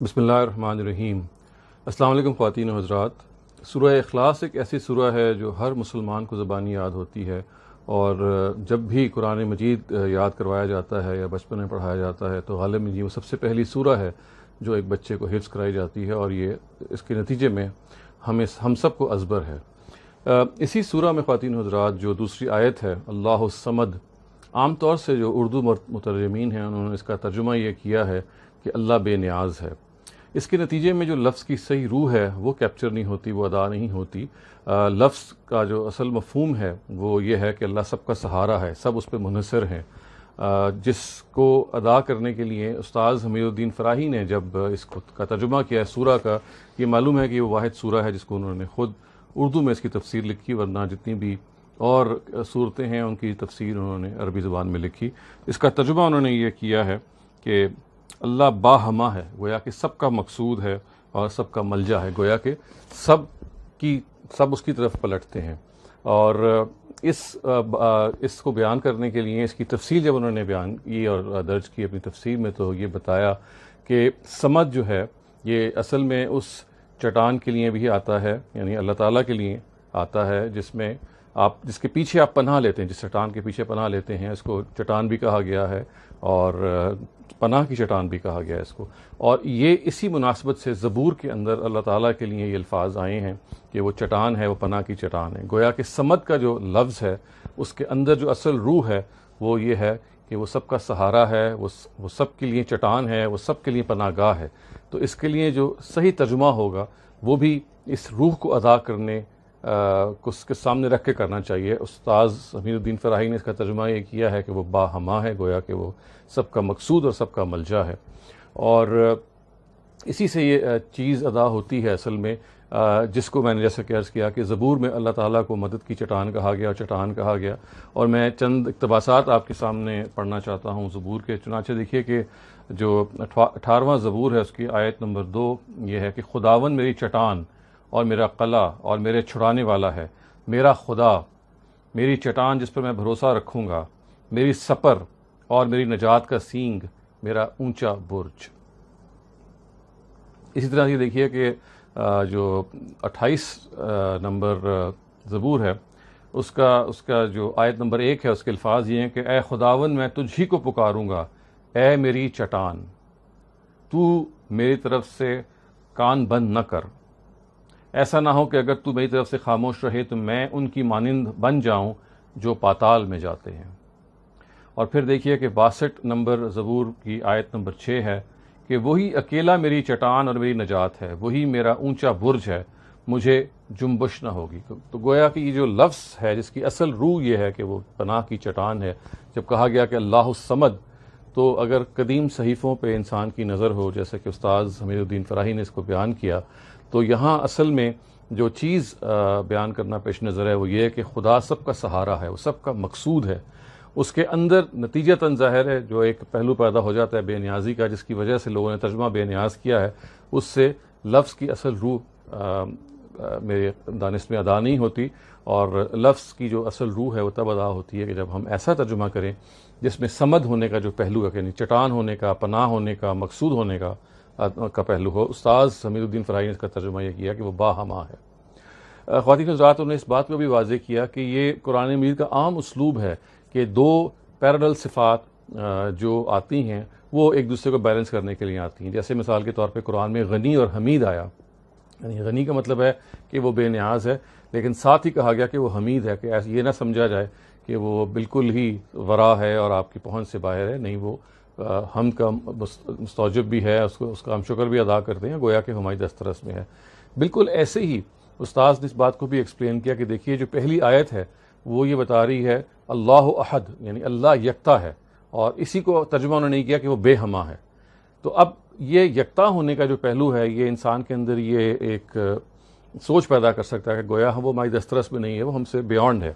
بسم اللہ الرحمن الرحیم۔ السلام علیکم خواتین و حضرات۔ سورہ اخلاص ایک ایسی سورہ ہے جو ہر مسلمان کو زبانی یاد ہوتی ہے، اور جب بھی قرآن مجید یاد کروایا جاتا ہے یا بچپن میں پڑھایا جاتا ہے تو غالباً یہ وہ سب سے پہلی سورہ ہے جو ایک بچے کو حفظ کرائی جاتی ہے، اور یہ اس کے نتیجے میں ہم سب کو ازبر ہے۔ اسی سورہ میں خواتین و حضرات جو دوسری آیت ہے اللہ الصمد، عام طور سے جو اردو مترجمین ہیں انہوں نے اس کا ترجمہ یہ کیا ہے کہ اللہ بے نیاز ہے۔ اس کے نتیجے میں جو لفظ کی صحیح روح ہے وہ کیپچر نہیں ہوتی، وہ ادا نہیں ہوتی۔ لفظ کا جو اصل مفہوم ہے وہ یہ ہے کہ اللہ سب کا سہارا ہے، سب اس پہ منحصر ہیں، جس کو ادا کرنے کے لیے استاذ حمید الدین فراہی نے جب اس کا ترجمہ کیا ہے سورہ کا، یہ معلوم ہے کہ وہ واحد سورہ ہے جس کو انہوں نے خود اردو میں اس کی تفسیر لکھی، ورنہ جتنی بھی اور صورتیں ہیں ان کی تفسیر انہوں نے عربی زبان میں لکھی۔ اس کا ترجمہ انہوں نے یہ کیا ہے کہ اللہ باہما ہے، گویا کہ سب کا مقصود ہے اور سب کا ملجا ہے، گویا کہ سب اس کی طرف پلٹتے ہیں۔ اور اس کو بیان کرنے کے لیے اس کی تفصیل جب انہوں نے بیان کی اور درج کی اپنی تفسیر میں، تو یہ بتایا کہ سمد جو ہے یہ اصل میں اس چٹان کے لیے بھی آتا ہے، یعنی اللہ تعالیٰ کے لیے آتا ہے جس کے پیچھے آپ پناہ لیتے ہیں، جس چٹان کے پیچھے پناہ لیتے ہیں، اس کو چٹان بھی کہا گیا ہے اور پناہ کی چٹان بھی کہا گیا ہے اس کو۔ اور یہ اسی مناسبت سے زبور کے اندر اللہ تعالیٰ کے لیے یہ الفاظ آئے ہیں کہ وہ چٹان ہے، وہ پناہ کی چٹان ہے۔ گویا کہ سمد کا جو لفظ ہے اس کے اندر جو اصل روح ہے وہ یہ ہے کہ وہ سب کا سہارا ہے، وہ سب کے لیے چٹان ہے، وہ سب کے لیے پناہ گاہ ہے۔ تو اس کے لیے جو صحیح ترجمہ ہوگا وہ بھی اس روح کو ادا کرنے کو اس کے سامنے رکھ کے کرنا چاہیے۔ استاذ حمید الدین فراہی نے اس کا ترجمہ یہ کیا ہے کہ وہ باہما ہے، گویا کہ وہ سب کا مقصود اور سب کا ملجا ہے، اور اسی سے یہ چیز ادا ہوتی ہے اصل میں، جس کو میں نے جیسے کہ عرض کیا کہ زبور میں اللہ تعالیٰ کو مدد کی چٹان کہا گیا اور چٹان کہا گیا۔ اور میں چند اقتباسات آپ کے سامنے پڑھنا چاہتا ہوں زبور کے۔ چنانچہ دیکھیے کہ جو 18واں زبور ہے اس کی آیت نمبر 2 یہ ہے کہ خداون میری چٹان اور میرا قلعہ اور میرے چھڑانے والا ہے، میرا خدا، میری چٹان جس پر میں بھروسہ رکھوں گا، میری سپر اور میری نجات کا سینگ، میرا اونچا برج۔ اسی طرح یہ دیکھیے کہ جو 28 نمبر زبور ہے اس کا جو آیت نمبر 1 ہے اس کے الفاظ یہ ہیں کہ اے خداون میں تجھ ہی کو پکاروں گا، اے میری چٹان، تو میری طرف سے کان بند نہ کر، ایسا نہ ہو کہ اگر تو میری طرف سے خاموش رہے تو میں ان کی مانند بن جاؤں جو پاتال میں جاتے ہیں۔ اور پھر دیکھیے کہ 62 نمبر زبور کی آیت نمبر 6 ہے کہ وہی اکیلا میری چٹان اور میری نجات ہے، وہی میرا اونچا برج ہے، مجھے جنبش نہ ہوگی۔ تو گویا کہ یہ جو لفظ ہے جس کی اصل روح یہ ہے کہ وہ پناہ کی چٹان ہے، جب کہا گیا کہ اللہ الصمد، تو اگر قدیم صحیفوں پہ انسان کی نظر ہو جیسے کہ استاذ حمید الدین فراہی نے اس کو بیان کیا، تو یہاں اصل میں جو چیز بیان کرنا پیش نظر ہے وہ یہ ہے کہ خدا سب کا سہارا ہے، وہ سب کا مقصود ہے۔ اس کے اندر نتیجتاً ظاہر ہے جو ایک پہلو پیدا ہو جاتا ہے بے نیازی کا، جس کی وجہ سے لوگوں نے ترجمہ بے نیاز کیا ہے، اس سے لفظ کی اصل روح میرے دانش میں ادا نہیں ہوتی، اور لفظ کی جو اصل روح ہے وہ تب ادا ہوتی ہے کہ جب ہم ایسا ترجمہ کریں جس میں سمد ہونے کا جو پہلو ہے، یعنی چٹان ہونے کا، پناہ ہونے کا، مقصود ہونے کا پہلو ہو۔ استاذ حمید الدین فراہی نے اس کا ترجمہ یہ کیا کہ وہ باہما ہے۔ خواتین حضرات نے اس بات کو بھی واضح کیا کہ یہ قرآن مجید کا عام اسلوب ہے کہ دو پیرالل صفات جو آتی ہیں وہ ایک دوسرے کو بیلنس کرنے کے لیے آتی ہیں۔ جیسے مثال کے طور پہ قرآن میں غنی اور حمید آیا، یعنی غنی کا مطلب ہے کہ وہ بے نیاز ہے، لیکن ساتھ ہی کہا گیا کہ وہ حمید ہے، کہ ایسے یہ نہ سمجھا جائے کہ وہ بالکل ہی ورا ہے اور آپ کی پہنچ سے باہر ہے، نہیں، وہ ہم کا مستوجب بھی ہے، اس کا ہم شکر بھی ادا کرتے ہیں، گویا کہ ہماری دسترس میں ہے۔ بالکل ایسے ہی استاذ نے اس بات کو بھی ایکسپلین کیا کہ دیکھیے جو پہلی آیت ہے وہ یہ بتا رہی ہے اللہ احد، یعنی اللہ یکتا ہے، اور اسی کو ترجمہ انہوں نے کیا کہ وہ بے ہما ہے۔ تو اب یہ یکتا ہونے کا جو پہلو ہے یہ انسان کے اندر یہ ایک سوچ پیدا کر سکتا ہے کہ گویا وہ ہماری دسترس میں نہیں ہے، وہ ہم سے بیانڈ ہے۔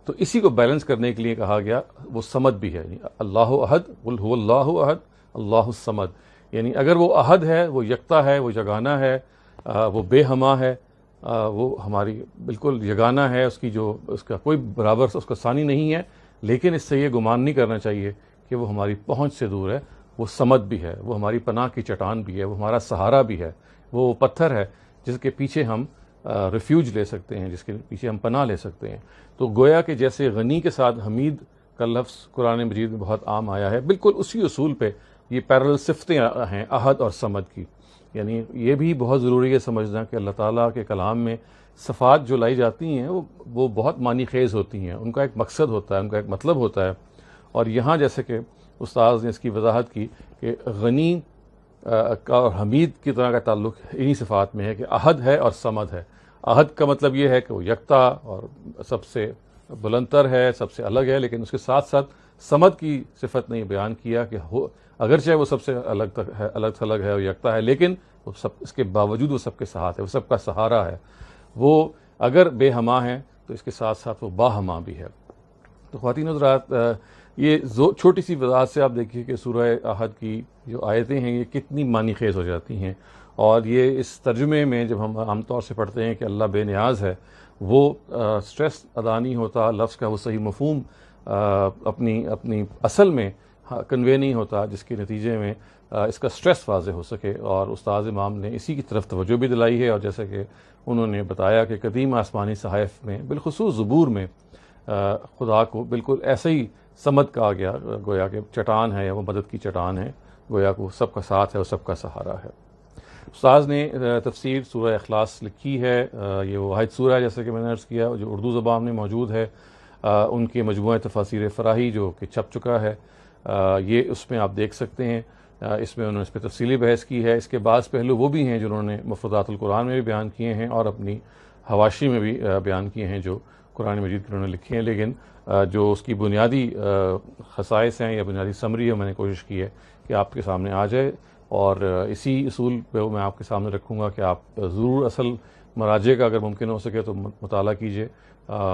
تو اسی کو بیلنس کرنے کے لیے کہا گیا وہ سمد بھی ہے، یعنی اللہ احد، قل هو اللہ احد اللہ الصمد، یعنی اگر وہ احد ہے، وہ یکتا ہے، وہ یگانہ ہے، وہ بے ہما ہے، وہ ہماری بالکل یگانہ ہے، اس کا کوئی برابر اس کا ثانی نہیں ہے، لیکن اس سے یہ گمان نہیں کرنا چاہیے کہ وہ ہماری پہنچ سے دور ہے، وہ صمد بھی ہے، وہ ہماری پناہ کی چٹان بھی ہے، وہ ہمارا سہارا بھی ہے، وہ پتھر ہے جس کے پیچھے ہم ریفیوج لے سکتے ہیں، جس کے پیچھے ہم پناہ لے سکتے ہیں۔ تو گویا کہ جیسے غنی کے ساتھ حمید کا لفظ قرآن مجید میں بہت عام آیا ہے، بالکل اسی اصول پہ یہ پیرل صفتیں ہیں احد اور صمد کی۔ یعنی یہ بھی بہت ضروری ہے سمجھنا کہ اللہ تعالیٰ کے کلام میں صفات جو لائی جاتی ہیں وہ بہت معنی خیز ہوتی ہیں، ان کا ایک مقصد ہوتا ہے، ان کا ایک مطلب ہوتا ہے۔ اور یہاں جیسے کہ استاذ نے اس کی وضاحت کی کہ غنی کا اور حمید کی طرح کا تعلق انہی صفات میں ہے کہ احد ہے اور صمد ہے۔ احد کا مطلب یہ ہے کہ وہ یکتا اور سب سے بلندتر ہے، سب سے الگ ہے، لیکن اس کے ساتھ ساتھ صمد کی صفت نے بیان کیا کہ اگرچہ وہ سب سے الگ تھلگ ہے اور یکتا ہے، لیکن وہ اس کے باوجود وہ سب کے ساتھ ہے، وہ سب کا سہارا ہے۔ وہ اگر بے ہما ہے تو اس کے ساتھ ساتھ وہ باہما بھی ہے۔ تو خواتین حضرات، یہ چھوٹی سی وضاحت سے آپ دیکھیے کہ سورہ احد کی جو آیتیں ہیں یہ کتنی معنی خیز ہو جاتی ہیں، اور یہ اس ترجمے میں جب ہم عام طور سے پڑھتے ہیں کہ اللہ بے نیاز ہے، وہ سٹریس ادا نہیں ہوتا، لفظ کا وہ صحیح مفہوم اپنی اصل میں کنوے نہیں ہوتا، جس کے نتیجے میں اس کا سٹریس واضح ہو سکے۔ اور استاذ امام نے اسی کی طرف توجہ بھی دلائی ہے، اور جیسے کہ انہوں نے بتایا کہ قدیم آسمانی صحائف میں بالخصوص زبور میں خدا کو بالکل ایسے ہی صمد کہا گیا، گویا کہ چٹان ہے یا وہ مدد کی چٹان ہے، گویا کہ وہ سب کا ساتھ ہے، وہ سب کا سہارا ہے۔ استاذ نے تفسیر سورہ اخلاص لکھی ہے، یہ وہ واحد سورہ ہے جیسے کہ میں نے عرض کیا جو اردو زبان میں موجود ہے۔ ان کے مجموعہ تفاسیر فراہی جو کہ چھپ چکا ہے، یہ اس میں آپ دیکھ سکتے ہیں۔ اس میں انہوں نے اس پہ تفصیلی بحث کی ہے۔ اس کے بعض پہلو وہ بھی ہیں جو انہوں نے مفردات القرآن میں بھی بیان کیے ہیں اور اپنی حواشی میں بھی بیان کیے ہیں جو قرآن مجید کے انہوں نے لکھے ہیں، لیکن جو اس کی بنیادی خصائص ہیں یا بنیادی سمری ہے میں نے کوشش کی ہے کہ آپ کے سامنے آ جائے، اور اسی اصول پہ میں آپ کے سامنے رکھوں گا کہ آپ ضرور اصل مراجع کا اگر ممکن ہو سکے تو مطالعہ کیجیے۔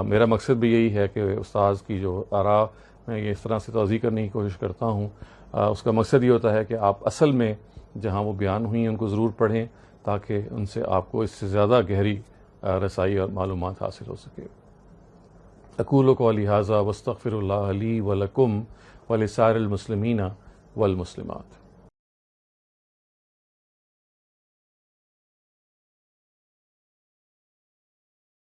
میرا مقصد بھی یہی ہے کہ استاذ کی جو آراء میں یہ اس طرح سے توضیح کرنے کی کوشش کرتا ہوں، اس کا مقصد یہ ہوتا ہے کہ آپ اصل میں جہاں وہ بیان ہوئی ہیں ان کو ضرور پڑھیں تاکہ ان سے آپ کو اس سے زیادہ گہری رسائی اور معلومات حاصل ہو سکے۔ اقول قولی ھذا واستغفر اللہ لی ولکم ولسائر المسلمین والمسلمات۔